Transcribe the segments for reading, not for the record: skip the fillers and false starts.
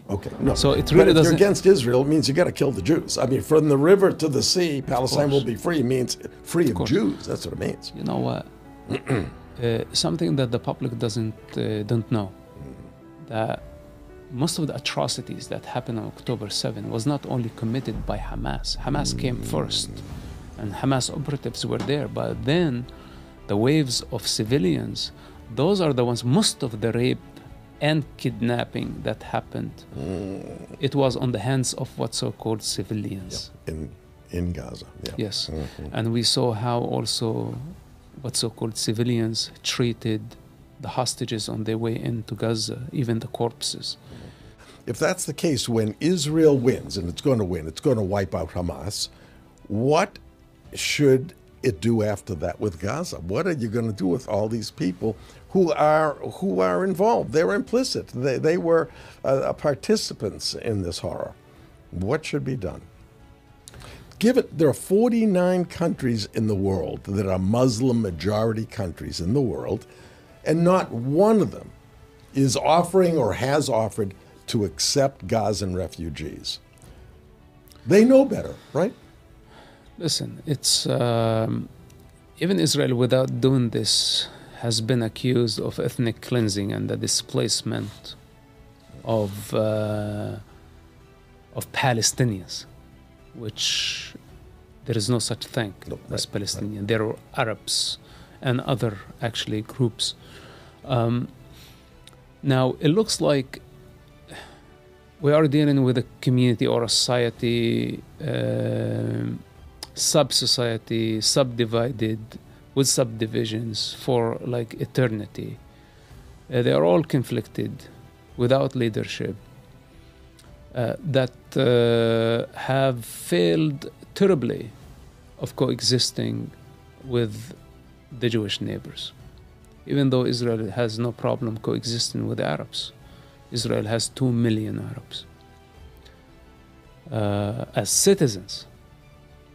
Okay, no. So it But really if you're doesn't. against Israel, it means you got to kill the Jews. I mean, from the river to the sea, Palestine will be free means free of course. Jews. That's what it means. You know what? Something that the public don't know, that most of the atrocities that happened on October 7 was not only committed by Hamas. Hamas came first, and Hamas operatives were there. But then the waves of civilians, those are the ones, most of the rape and kidnapping that happened, it was on the hands of what so-called civilians. In Gaza, yeah. Yes. And we saw how also what so-called civilians treated the hostages on their way into Gaza, even the corpses. If that's the case, when Israel wins, and it's going to win, it's going to wipe out Hamas, what should it do after that with Gaza? What are you going to do with all these people who are involved? They're implicit. They were participants in this horror. What should be done? There are 49 countries in the world that are Muslim majority countries in the world, and not one of them is offering or has offered to accept Gazan refugees. They know better, right? Listen, it's even Israel, without doing this, has been accused of ethnic cleansing and the displacement of Palestinians, which there is no such thing as Palestinian. There are Arabs and other actually groups. Now it looks like we are dealing with a community or a society, sub-society, subdivided with subdivisions for like eternity. They are all conflicted without leadership that have failed terribly of coexisting with the Jewish neighbors. Even though Israel has no problem coexisting with Arabs. Israel has 2 million Arabs as citizens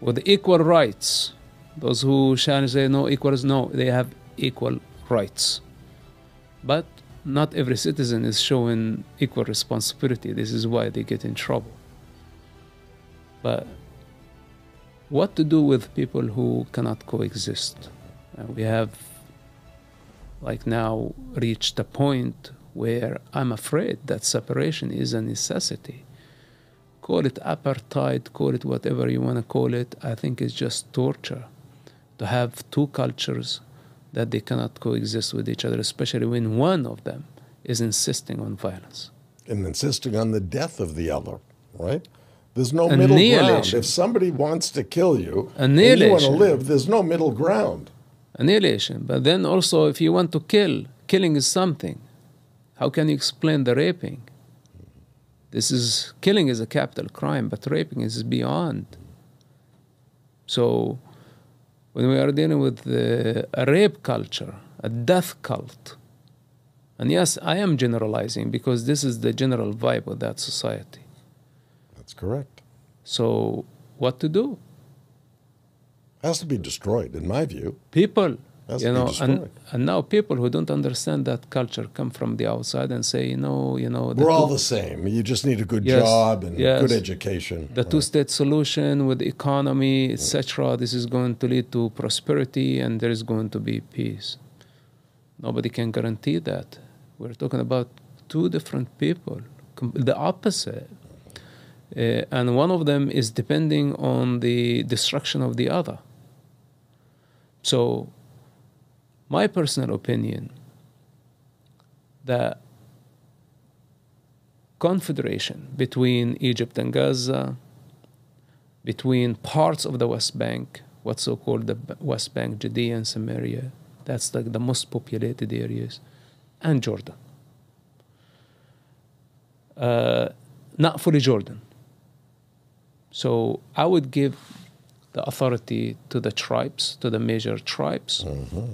with equal rights. Those who shall say no equals, no, they have equal rights. But not every citizen is showing equal responsibility. This is why they get in trouble. But what to do with people who cannot coexist? We have like now reached a point where I'm afraid that separation is a necessity. Call it apartheid, call it whatever you want to call it. I think it's just torture to have two cultures that they cannot coexist with each other, especially when one of them is insisting on violence. And insisting on the death of the other, right? There's no middle ground. If somebody wants to kill you and you want to live, there's no middle ground. Annihilation. But then also, if you want to kill, killing is something. How can you explain the raping? Killing is a capital crime, but raping is beyond. So when we are dealing with a rape culture, a death cult, and yes, I am generalizing because this is the general vibe of that society. That's correct. So what to do? Has to be destroyed, in my view. People, and now people who don't understand that culture come from the outside and say, we're all the same. You just need a good job and good education. The two-state solution with the economy, etc. This is going to lead to prosperity, and there is going to be peace. Nobody can guarantee that. We're talking about two different people, the opposite. And one of them is depending on the destruction of the other. So, my personal opinion, the confederation between Egypt and Gaza, between parts of the West Bank, what's so-called the West Bank, Judea and Samaria, that's like the most populated areas, and Jordan. Not fully Jordan. So I would give the authority to the tribes, to the major tribes. Mm-hmm.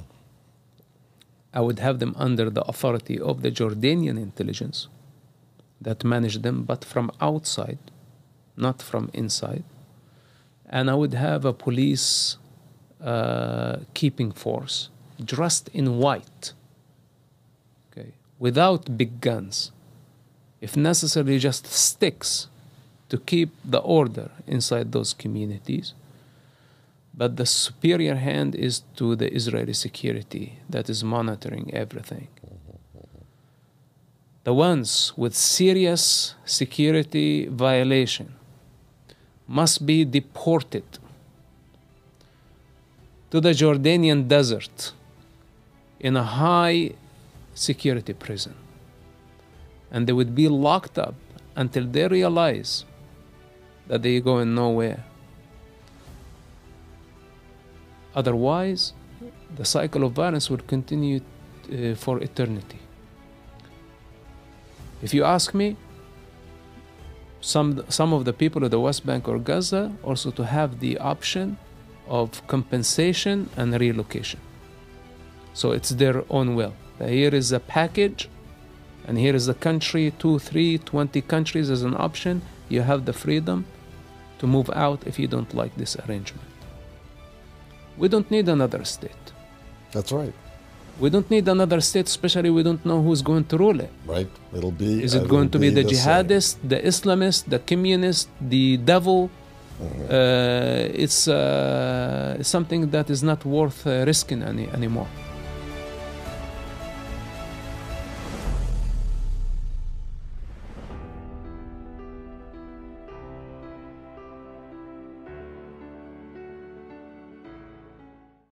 I would have them under the authority of the Jordanian intelligence that manage them, but from outside, not from inside. And I would have a police keeping force dressed in white, okay, without big guns, if necessary, just sticks to keep the order inside those communities. But the superior hand is to the Israeli security that is monitoring everything. The ones with serious security violation must be deported to the Jordanian desert in a high security prison. And they would be locked up until they realize that they are going nowhere. Otherwise, the cycle of violence would continue for eternity. If you ask me, some of the people of the West Bank or Gaza also to have the option of compensation and relocation. So it's their own will. Here is a package, and here is the country, 2, 3, 20 countries as an option. You have the freedom to move out if you don't like this arrangement. We don't need another state. That's right. We don't need another state, especially we don't know who's going to rule it. Right. It'll be. Is it going to be the jihadist, same. the Islamist, the communist, the devil? It's something that is not worth risking anymore.